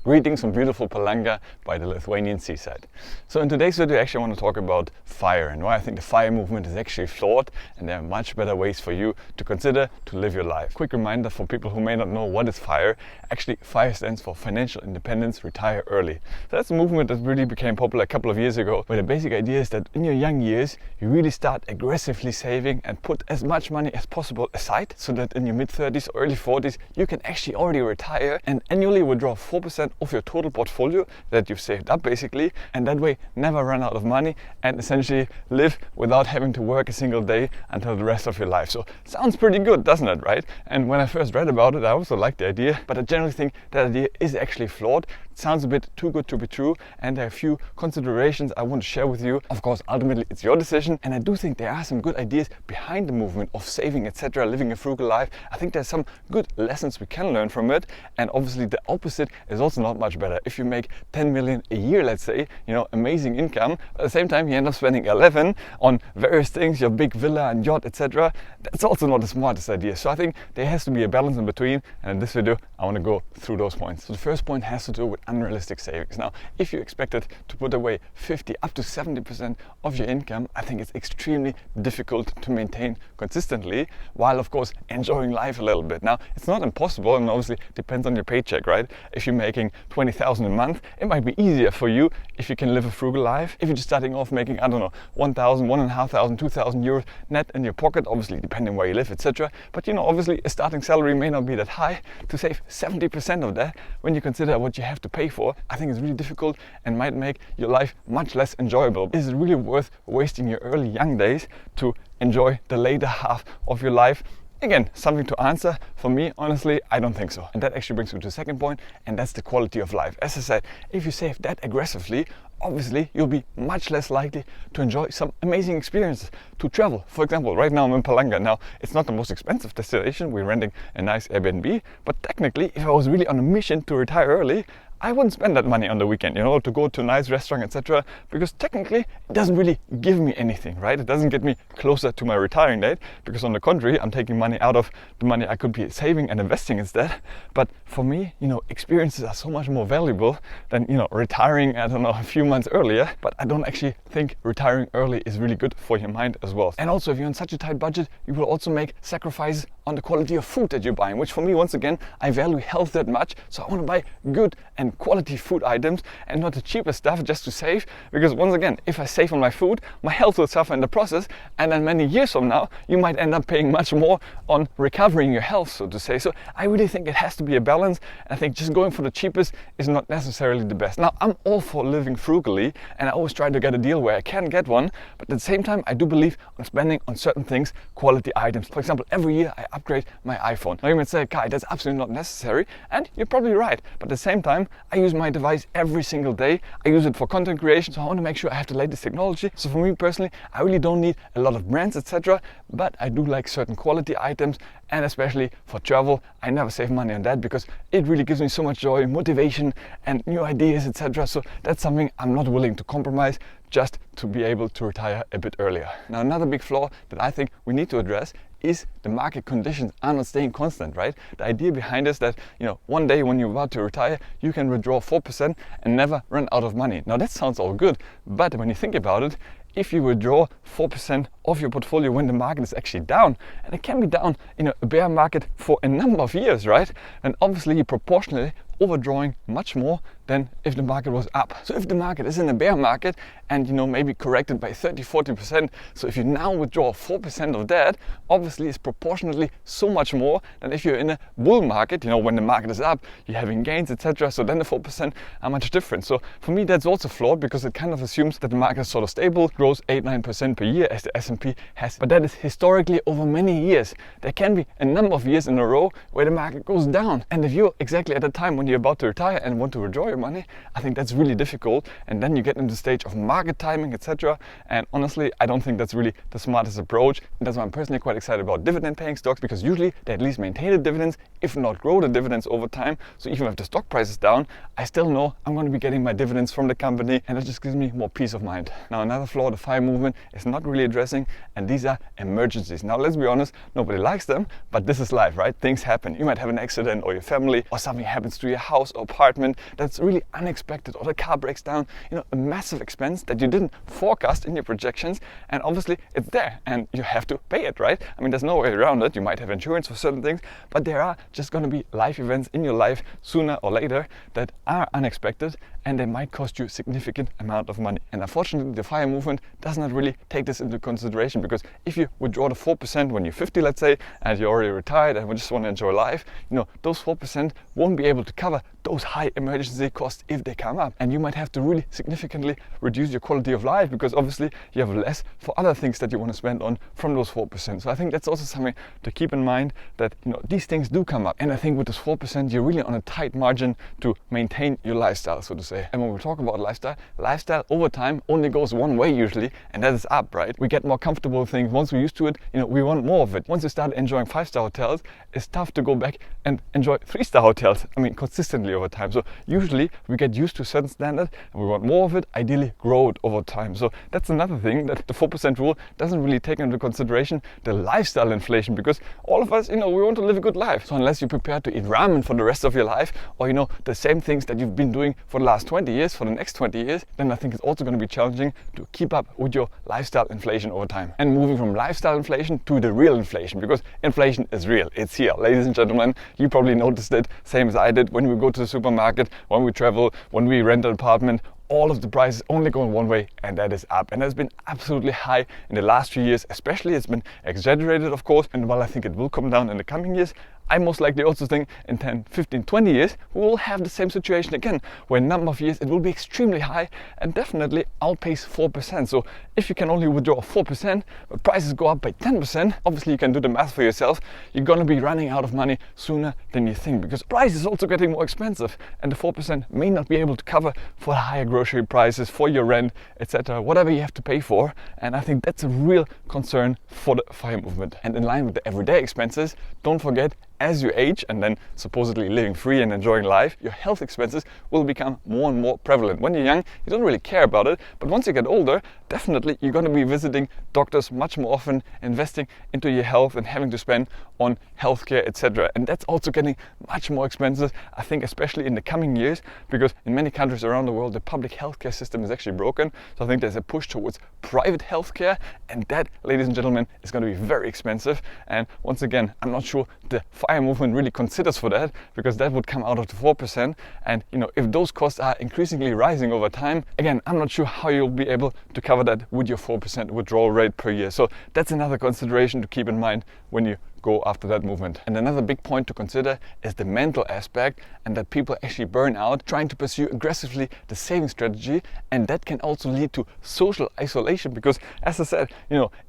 Greetings from beautiful Palanga by the Lithuanian seaside. So in today's video actually I want to talk about FIRE and why I think the FIRE movement is actually flawed and there are much better ways for you to consider to live your life. Quick reminder for people who may not know what is FIRE. Actually FIRE stands for Financial Independence, Retire Early. So that's a movement that really became popular a couple of years ago, where the basic idea is that in your young years you really start aggressively saving and put as much money as possible aside so that in your mid-30s or early 40s you can actually already retire and annually withdraw 4% of your total portfolio that you've saved up basically, and that way never run out of money and essentially live without having to work a single day until the rest of your life. So sounds pretty good, doesn't it, right? And when I first read about it I also liked the idea, but I generally think that idea is actually flawed. It sounds a bit too good to be true, and there are a few considerations I want to share with you. Of course, ultimately it's your decision, and I do think there are some good ideas behind the movement of saving, etc., living a frugal life. I think there's some good lessons we can learn from it, and obviously the opposite is also not much better. If you make 10 million a year, let's say, amazing income, but at the same time you end up spending 11 on various things, your big villa and yacht, etc., that's also not the smartest idea. So I think there has to be a balance in between, and in this video I want to go through those points. So the first point has to do with unrealistic savings. Now, if you expected to put away 50 up to 70% of your income, I think it's extremely difficult to maintain consistently, while of course enjoying life a little bit. Now, it's not impossible, and obviously depends on your paycheck, right? If you're making 20,000 a month, it might be easier for you if you can live a frugal life. If you're just starting off making, I don't know, 1,000, 1,500, 2,000 euros net in your pocket, obviously depending where you live, etc. But obviously a starting salary may not be that high. To save 70% of that when you consider what you have to pay for, I think it's really difficult and might make your life much less enjoyable. Is it really worth wasting your early young days to enjoy the later half of your life? Again, something to answer. For me, honestly, I don't think so. And that actually brings me to the second point, and that's the quality of life. As I said, if you save that aggressively, obviously you'll be much less likely to enjoy some amazing experiences, to travel. For example, right now I'm in Palanga. Now, it's not the most expensive destination. We're renting a nice Airbnb, but technically, if I was really on a mission to retire early, I wouldn't spend that money on the weekend, to go to a nice restaurant, etc. Because technically, it doesn't really give me anything, right? It doesn't get me closer to my retiring date, because on the contrary, I'm taking money out of the money I could be saving and investing instead. But for me, experiences are so much more valuable than, retiring, I don't know, a few months earlier. But I don't actually think retiring early is really good for your mind as well. And also, if you're on such a tight budget, you will also make sacrifices on the quality of food that you're buying, which for me, once again, I value health that much. So I want to buy good and quality food items and not the cheapest stuff just to save, because once again, if I save on my food, my health will suffer in the process, and then many years from now you might end up paying much more on recovering your health, so to say. So I really think it has to be a balance, and I think just going for the cheapest is not necessarily the best. Now, I'm all for living frugally, and I always try to get a deal where I can get one, but at the same time I do believe on spending on certain things, quality items. For example, every year I upgrade my iPhone. Now you might say, Kai, that's absolutely not necessary, and you're probably right, but at the same time I use my device every single day. I use it for content creation, so I want to make sure I have the latest technology. So for me personally, I really don't need a lot of brands, etc. But I do like certain quality items, and especially for travel, I never save money on that because it really gives me so much joy, motivation, and new ideas, etc. So that's something I'm not willing to compromise just to be able to retire a bit earlier. Now, another big flaw that I think we need to address is the market conditions are not staying constant, right? The idea behind is that, one day when you're about to retire, you can withdraw 4% and never run out of money. Now that sounds all good, but when you think about it, if you withdraw 4% of your portfolio when the market is actually down, and it can be down in a bear market for a number of years, right? And obviously you're proportionally overdrawing much more than if the market was up. So if the market is in a bear market and maybe corrected by 30-40%, so if you now withdraw 4% of that, obviously it's proportionately so much more than if you're in a bull market, when the market is up, you're having gains, etc. So then the 4% are much different. So for me that's also flawed, because it kind of assumes that the market is sort of stable, grows 8-9% per year as the S&P has. But that is historically over many years. There can be a number of years in a row where the market goes down, and if you're exactly at the time when you're about to retire and want to withdraw your money, I think that's really difficult, and then you get into the stage of market timing, etc. And honestly, I don't think that's really the smartest approach. And that's why I'm personally quite excited about dividend paying stocks, because usually they at least maintain the dividends, if not grow the dividends over time. So even if the stock price is down, I still know I'm going to be getting my dividends from the company, and that just gives me more peace of mind. Now, another flaw the FIRE movement is not really addressing, and these are emergencies. Now let's be honest, nobody likes them, but this is life, right? Things happen. You might have an accident, or your family, or something happens to your your house or apartment that's really unexpected, or the car breaks down, a massive expense that you didn't forecast in your projections, and obviously it's there and you have to pay it, right? I mean, there's no way around it. You might have insurance for certain things, but there are just going to be life events in your life sooner or later that are unexpected, and they might cost you a significant amount of money. And unfortunately, the FIRE movement does not really take this into consideration, because if you withdraw the 4% when you're 50, let's say, and you're already retired and just want to enjoy life, those 4% won't be able to cover those high emergency costs if they come up. And you might have to really significantly reduce your quality of life, because obviously you have less for other things that you want to spend on from those 4%. So I think that's also something to keep in mind, that these things do come up. And I think with this 4%, you're really on a tight margin to maintain your lifestyle, so to say. And when we talk about lifestyle over time only goes one way usually, and that is up, right? We get more comfortable with things. Once we're used to it, we want more of it. Once you start enjoying 5-star hotels, it's tough to go back and enjoy 3-star hotels, consistently over time. So usually we get used to a certain standard and we want more of it, ideally grow it over time. So that's another thing, that the 4% rule doesn't really take into consideration the lifestyle inflation, because all of us, we want to live a good life. So unless you're prepared to eat ramen for the rest of your life, or the same things that you've been doing for the last 20 years, for the next 20 years, then I think it's also going to be challenging to keep up with your lifestyle inflation over time. And moving from lifestyle inflation to the real inflation, because inflation is real. It's here, ladies and gentlemen. You probably noticed it, same as I did, when we go to the supermarket, when we travel, when we rent an apartment. All of the prices only go in one way, and that is up. And it's been absolutely high in the last few years, especially. It's been exaggerated, of course, and while I think it will come down in the coming years, I most likely also think in 10, 15, 20 years, we will have the same situation again, where in a number of years it will be extremely high and definitely outpace 4%. So if you can only withdraw 4%, but prices go up by 10%, obviously you can do the math for yourself. You're going to be running out of money sooner than you think, because price is also getting more expensive, and the 4% may not be able to cover for higher grocery prices, for your rent, etc., whatever you have to pay for. And I think that's a real concern for the FIRE movement. And in line with the everyday expenses, don't forget, as you age and then supposedly living free and enjoying life, your health expenses will become more and more prevalent. When you're young, you don't really care about it, but once you get older, definitely you're going to be visiting doctors much more often, investing into your health and having to spend on healthcare, etc. And that's also getting much more expensive, I think, especially in the coming years, because in many countries around the world, the public healthcare system is actually broken. So I think there's a push towards private healthcare, and that, ladies and gentlemen, is going to be very expensive. And once again, I'm not sure the FIRE movement really considers for that, because that would come out of the 4%. And if those costs are increasingly rising over time, again, I'm not sure how you'll be able to cover that with your 4% withdrawal rate per year. So that's another consideration to keep in mind when you go after that movement. And another big point to consider is the mental aspect, and that people actually burn out trying to pursue aggressively the saving strategy, and that can also lead to social isolation, because as I said,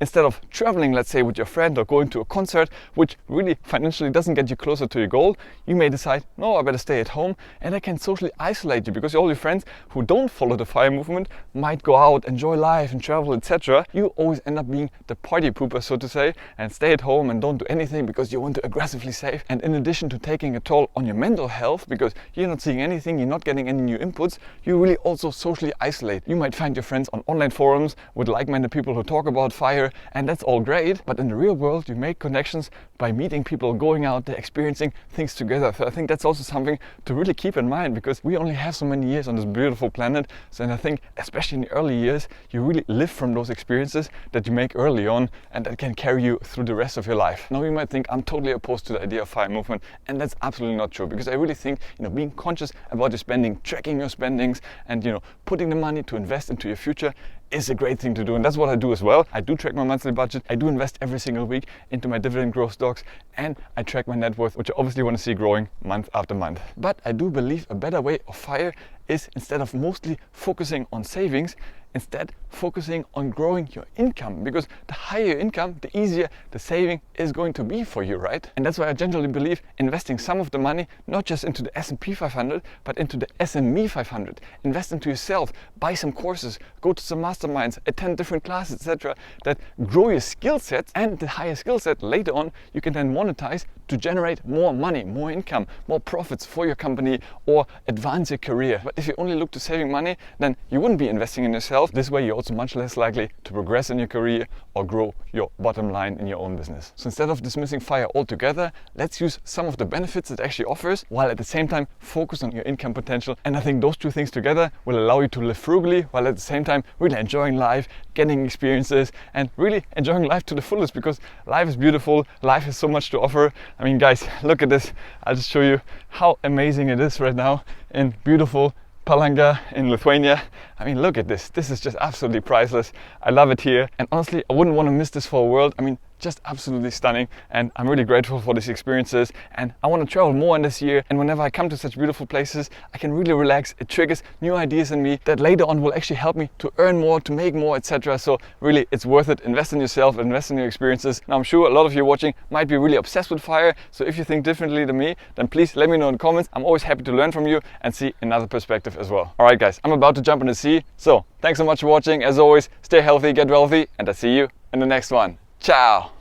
instead of traveling, let's say, with your friend or going to a concert, which really financially doesn't get you closer to your goal, you may decide, no, I better stay at home, and that can socially isolate you, because all your friends who don't follow the FIRE movement might go out, enjoy life and travel, etc. You always end up being the party pooper, so to say, and stay at home and don't do anything because you want to aggressively save. And in addition to taking a toll on your mental health, because you're not seeing anything, you're not getting any new inputs, you really also socially isolate. You might find your friends on online forums with like-minded people who talk about FIRE, and that's all great, but in the real world you make connections by meeting people, going out there, experiencing things together. So I think that's also something to really keep in mind, because we only have so many years on this beautiful planet. So, and I think especially in the early years, you really live from those experiences that you make early on, and that can carry you through the rest of your life. Now you might think I'm totally opposed to the idea of FIRE movement, and that's absolutely not true, because I really think being conscious about your spending, tracking your spendings, and putting the money to invest into your future is a great thing to do. And that's what I do as well. I do track my monthly budget. I do invest every single week into my dividend growth stocks, and I track my net worth, which I obviously want to see growing month after month. But I do believe a better way of FIRE is, instead of mostly focusing on savings, instead focusing on growing your income, because the higher your income, the easier the saving is going to be for you, right? And that's why I generally believe investing some of the money not just into the S&P 500 but into the SME 500. Invest into yourself, buy some courses, go to some masterminds, attend different classes, etc., that grow your skill sets, and the higher skill set later on you can then monetize to generate more money, more income, more profits for your company, or advance your career. But if you only look to saving money, then you wouldn't be investing in yourself. This way you're also much less likely to progress in your career or grow your bottom line in your own business. So instead of dismissing FIRE altogether, let's use some of the benefits it actually offers, while at the same time focus on your income potential. And I think those two things together will allow you to live frugally, while at the same time really enjoying life, getting experiences, and really enjoying life to the fullest, because life is beautiful, life has so much to offer. I mean, guys, look at this. I'll just show you how amazing it is right now in beautiful Palanga in Lithuania. I mean, look at this. This is just absolutely priceless. I love it here. And honestly, I wouldn't want to miss this for a world. I mean, just absolutely stunning. And I'm really grateful for these experiences. And I want to travel more in this year. And whenever I come to such beautiful places, I can really relax. It triggers new ideas in me that later on will actually help me to earn more, to make more, etc. So really, it's worth it. Invest in yourself, invest in your experiences. Now, I'm sure a lot of you watching might be really obsessed with FIRE. So if you think differently than me, then please let me know in the comments. I'm always happy to learn from you and see another perspective as well. All right, guys, I'm about to jump in the sea. So thanks so much for watching. As always, stay healthy, get wealthy, and I'll see you in the next one. Ciao.